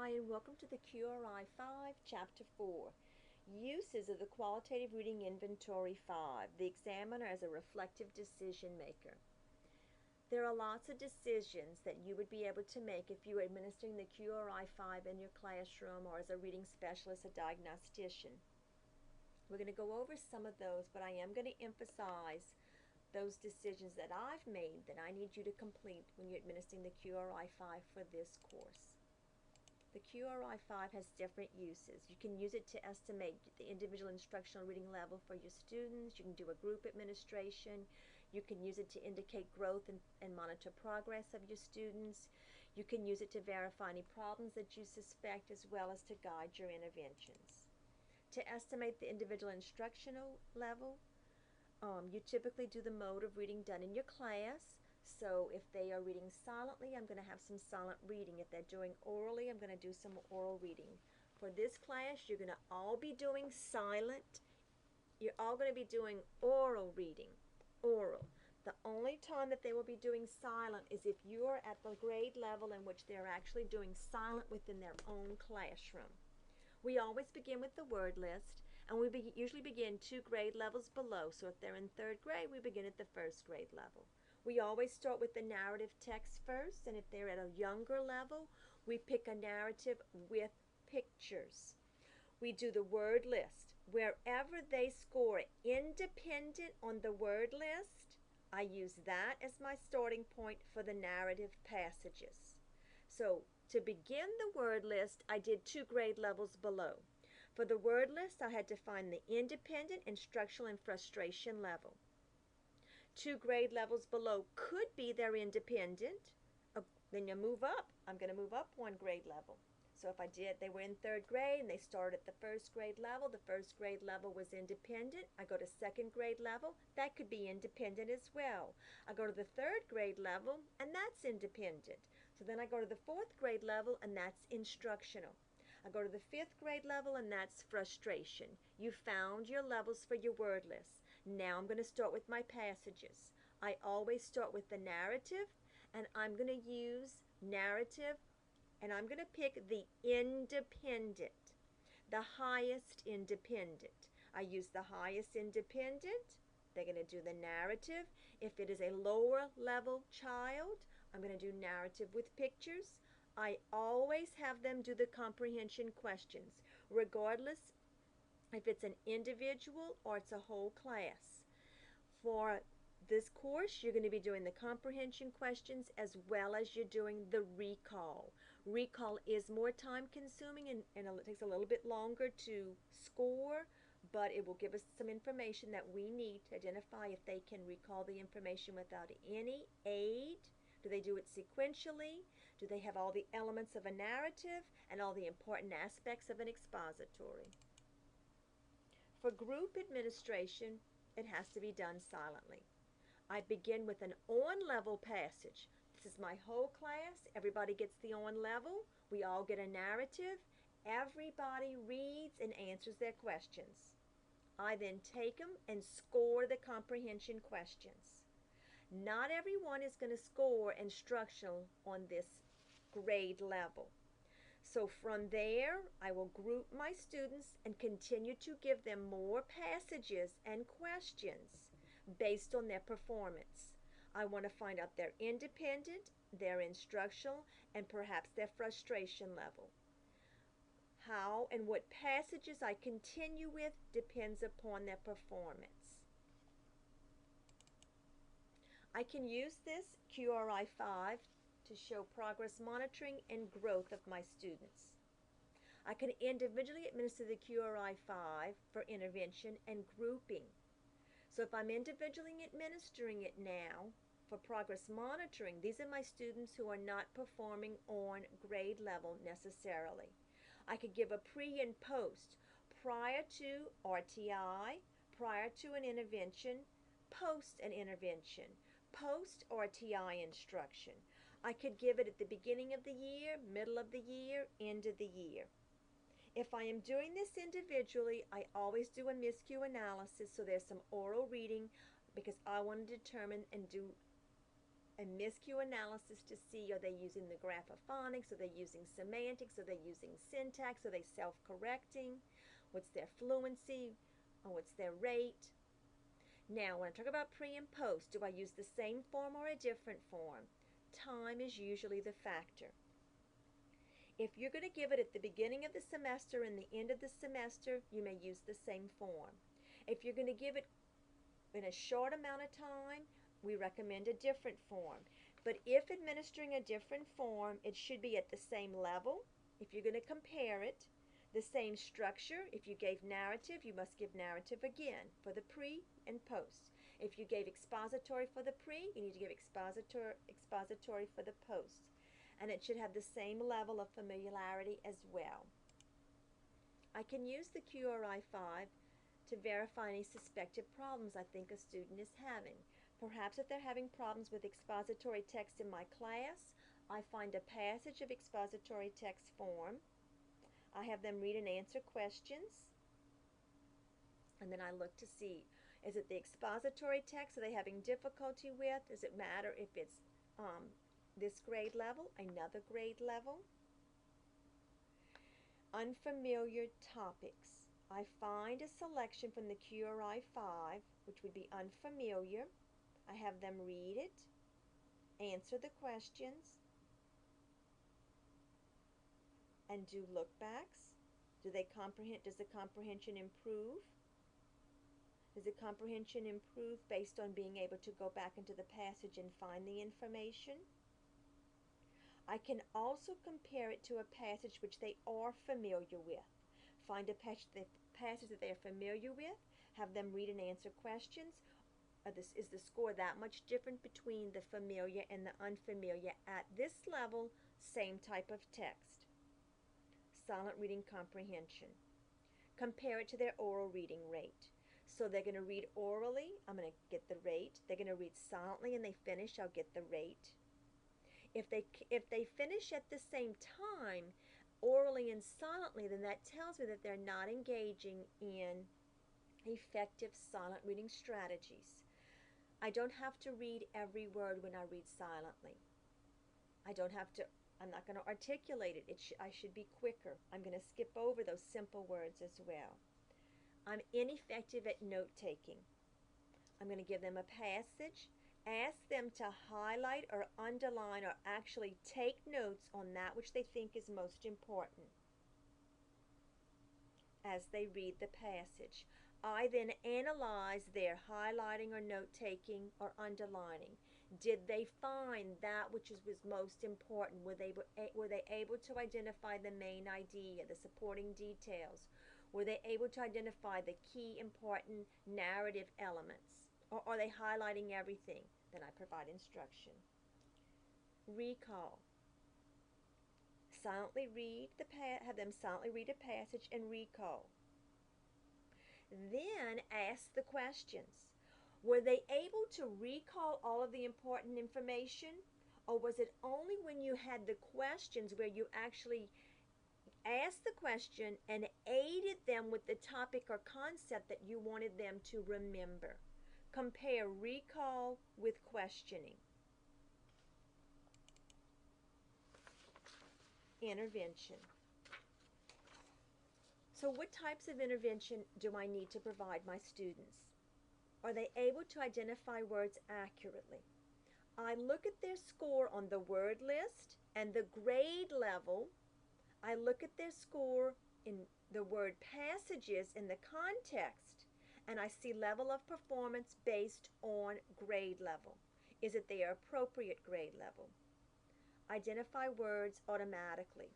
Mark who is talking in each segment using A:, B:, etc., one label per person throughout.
A: Hi, and welcome to the QRI-5 Chapter 4. Uses of the Qualitative Reading Inventory 5, the examiner as a reflective decision maker. There are lots of decisions that you would be able to make if you were administering the QRI-5 in your classroom or as a reading specialist, a diagnostician. We're going to go over some of those, but I am going to emphasize those decisions that I've made that I need you to complete when you're administering the QRI-5 for this course. The QRI-5 has different uses. You can use it to estimate the individual instructional reading level for your students. You can do a group administration. You can use it to indicate growth and monitor progress of your students. You can use it to verify any problems that you suspect, as well as to guide your interventions. To estimate the individual instructional level, you typically do the mode of reading done in your class. So if they are reading silently, I'm going to have some silent reading. If they're doing orally, I'm going to do some oral reading. For this class, you're going to all be doing silent. You're all going to be doing oral reading. Oral. The only time that they will be doing silent is if you are at the grade level in which they're actually doing silent within their own classroom. We always begin with the word list, and we usually begin 2 grade levels below. So if they're in 3rd grade, we begin at the 1st grade level. We always start with the narrative text first, and if they're at a younger level, we pick a narrative with pictures. We do the word list. Wherever they score independent on the word list, I use that as my starting point for the narrative passages. So to begin the word list, I did 2 grade levels below. For the word list, I had to find the independent, instructional, and frustration level. 2 grade levels below could be their independent. Then you move up. I'm going to move up 1 grade level. So if they were in 3rd grade and they started at the 1st grade level, the 1st grade level was independent. I go to 2nd grade level, that could be independent as well. I go to the 3rd grade level, and that's independent. So then I go to the 4th grade level, and that's instructional. I go to the 5th grade level, and that's frustration. You found your levels for your word list. Now I'm going to start with my passages. I always start with the narrative, and I'm going to use narrative, and I'm going to pick the independent, the highest independent. I use the highest independent. They're going to do the narrative. If it is a lower level child, I'm going to do narrative with pictures. I always have them do the comprehension questions, regardless if it's an individual or it's a whole class. For this course, you're going to be doing the comprehension questions as well as you're doing the recall. Recall is more time consuming and it takes a little bit longer to score, but it will give us some information that we need to identify if they can recall the information without any aid. Do they do it sequentially? Do they have all the elements of a narrative and all the important aspects of an expository? For group administration, it has to be done silently. I begin with an on-level passage. This is my whole class. Everybody gets the on-level. We all get a narrative. Everybody reads and answers their questions. I then take them and score the comprehension questions. Not everyone is going to score instructional on this grade level. So from there, I will group my students and continue to give them more passages and questions based on their performance. I want to find out their independent, their instructional, and perhaps their frustration level. How and what passages I continue with depends upon their performance. I can use this QRI-5 to show progress monitoring and growth of my students. I can individually administer the QRI-5 for intervention and grouping. So if I'm individually administering it now for progress monitoring, these are my students who are not performing on grade level necessarily. I could give a pre and post, prior to RTI, prior to an intervention, post an intervention, post RTI instruction. I could give it at the beginning of the year, middle of the year, end of the year. If I am doing this individually, I always do a miscue analysis, so there's some oral reading because I want to determine and do a miscue analysis to see, are they using the graphophonics, are they using semantics, are they using syntax, are they self-correcting, what's their fluency, or what's their rate. Now, when I talk about pre and post, do I use the same form or a different form? Time is usually the factor. If you're going to give it at the beginning of the semester and the end of the semester, you may use the same form. If you're going to give it in a short amount of time, we recommend a different form. But if administering a different form, it should be at the same level. If you're going to compare it, the same structure. If you gave narrative, you must give narrative again for the pre and post. If you gave expository for the pre, you need to give expository for the post. And it should have the same level of familiarity as well. I can use the QRI-5 to verify any suspected problems I think a student is having. Perhaps if they're having problems with expository text in my class, I find a passage of expository text form. I have them read and answer questions, and then I look to see, is it the expository text are they having difficulty with? Does it matter if it's this grade level, another grade level? Unfamiliar topics. I find a selection from the QRI-5, which would be unfamiliar. I have them read it, answer the questions, and do lookbacks. Do they comprehend? Does the comprehension improve? Does the comprehension improve based on being able to go back into the passage and find the information? I can also compare it to a passage which they are familiar with. Find a passage that they are familiar with, have them read and answer questions. Is the score that much different between the familiar and the unfamiliar at this level? Same type of text. Silent reading comprehension. Compare it to their oral reading rate. So they're going to read orally, I'm going to get the rate. They're going to read silently and they finish, I'll get the rate. If they finish at the same time, orally and silently, then that tells me that they're not engaging in effective silent reading strategies. I don't have to read every word when I read silently. I'm not going to articulate it. I should be quicker. I'm going to skip over those simple words as well. I'm ineffective at note-taking. I'm going to give them a passage, ask them to highlight or underline or actually take notes on that which they think is most important as they read the passage. I then analyze their highlighting or note-taking or underlining. Did they find that which was most important? Were they able to identify the main idea, the supporting details? Were they able to identify the key important narrative elements? Or are they highlighting everything? Then I provide instruction. Recall. Have them silently read a passage and recall. Then ask the questions. Were they able to recall all of the important information? Or was it only when you had the questions where you actually asked the question and aided them with the topic or concept that you wanted them to remember? Compare recall with questioning. Intervention. So what types of intervention do I need to provide my students? Are they able to identify words accurately? I look at their score on the word list and the grade level. I look at their score in the word passages in the context, and I see level of performance based on grade level. Is it their appropriate grade level? Identify words automatically.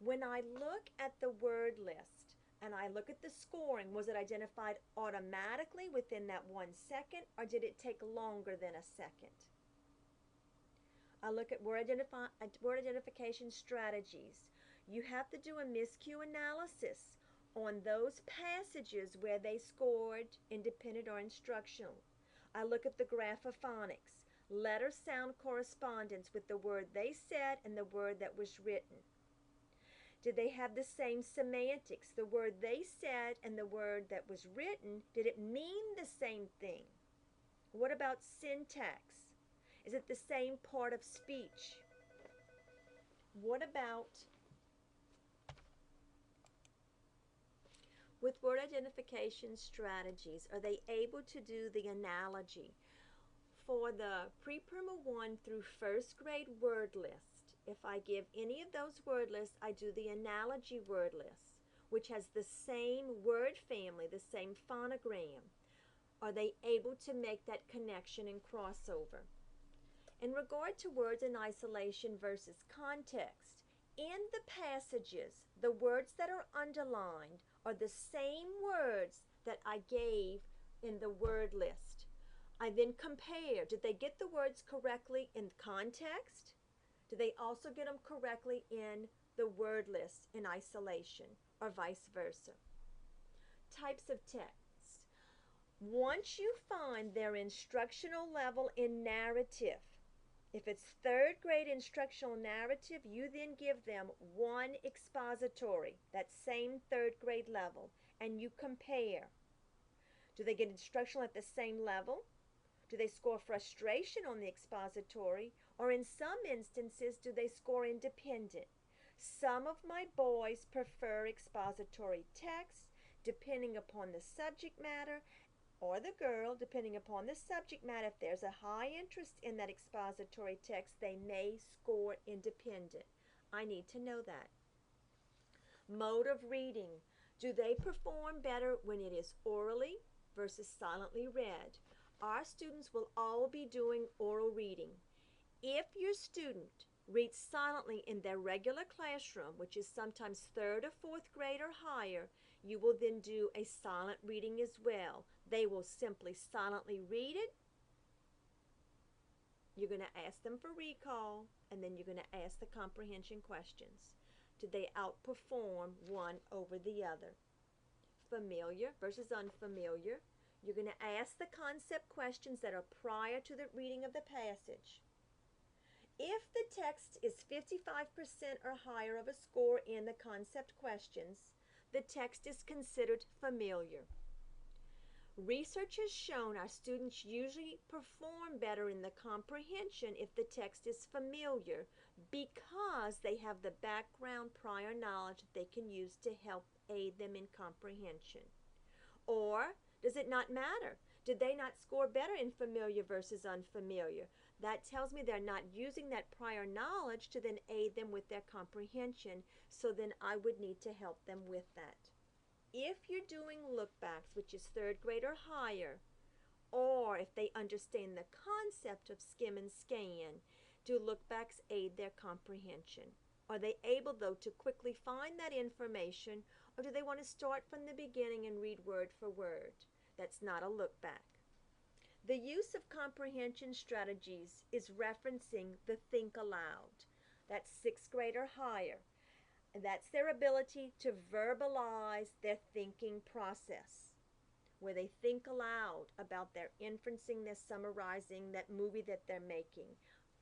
A: When I look at the word list and I look at the scoring, was it identified automatically within that 1 second, or did it take longer than a second? I look at word identification strategies. You have to do a miscue analysis on those passages where they scored independent or instructional. I look at the graphophonics, letter-sound correspondence with the word they said and the word that was written. Did they have the same semantics? The word they said and the word that was written, did it mean the same thing? What about syntax? Is it the same part of speech? What about with word identification strategies? Are they able to do the analogy? For the pre-Prima 1 through first grade word list, if I give any of those word lists, I do the analogy word list, which has the same word family, the same phonogram. Are they able to make that connection and crossover? In regard to words in isolation versus context, in the passages, the words that are underlined are the same words that I gave in the word list. I then compare. Did they get the words correctly in context? Do they also get them correctly in the word list in isolation, or vice versa? Types of text. Once you find their instructional level in narrative, if it's third grade instructional narrative, you then give them one expository, that same third grade level, and you compare. Do they get instructional at the same level? Do they score frustration on the expository? Or in some instances, do they score independent? Some of my boys prefer expository text depending upon the subject matter, or the girl, depending upon the subject matter. If there's a high interest in that expository text, they may score independent. I need to know that. Mode of reading. Do they perform better when it is orally versus silently read? Our students will all be doing oral reading. If your student reads silently in their regular classroom, which is sometimes third or fourth grade or higher, you will then do a silent reading as well. They will simply silently read it. You're going to ask them for recall, and then you're going to ask the comprehension questions. Did they outperform one over the other? Familiar versus unfamiliar. You're going to ask the concept questions that are prior to the reading of the passage. If the text is 55% or higher of a score in the concept questions, the text is considered familiar. Research has shown our students usually perform better in the comprehension if the text is familiar, because they have the background prior knowledge that they can use to help aid them in comprehension. Or does it not matter? Did they not score better in familiar versus unfamiliar? That tells me they're not using that prior knowledge to then aid them with their comprehension, so then I would need to help them with that. If you're doing lookbacks, which is third grade or higher, or if they understand the concept of skim and scan, do lookbacks aid their comprehension? Are they able, though, to quickly find that information, or do they want to start from the beginning and read word for word? That's not a look back. The use of comprehension strategies is referencing the think aloud. That's sixth grade or higher. And that's their ability to verbalize their thinking process, where they think aloud about their inferencing, their summarizing, that movie that they're making.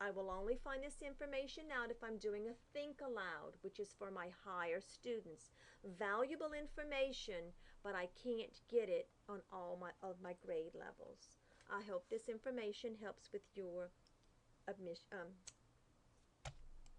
A: I will only find this information out if I'm doing a think aloud, which is for my higher students. Valuable information, but I can't get it on all of my grade levels. I hope this information helps with your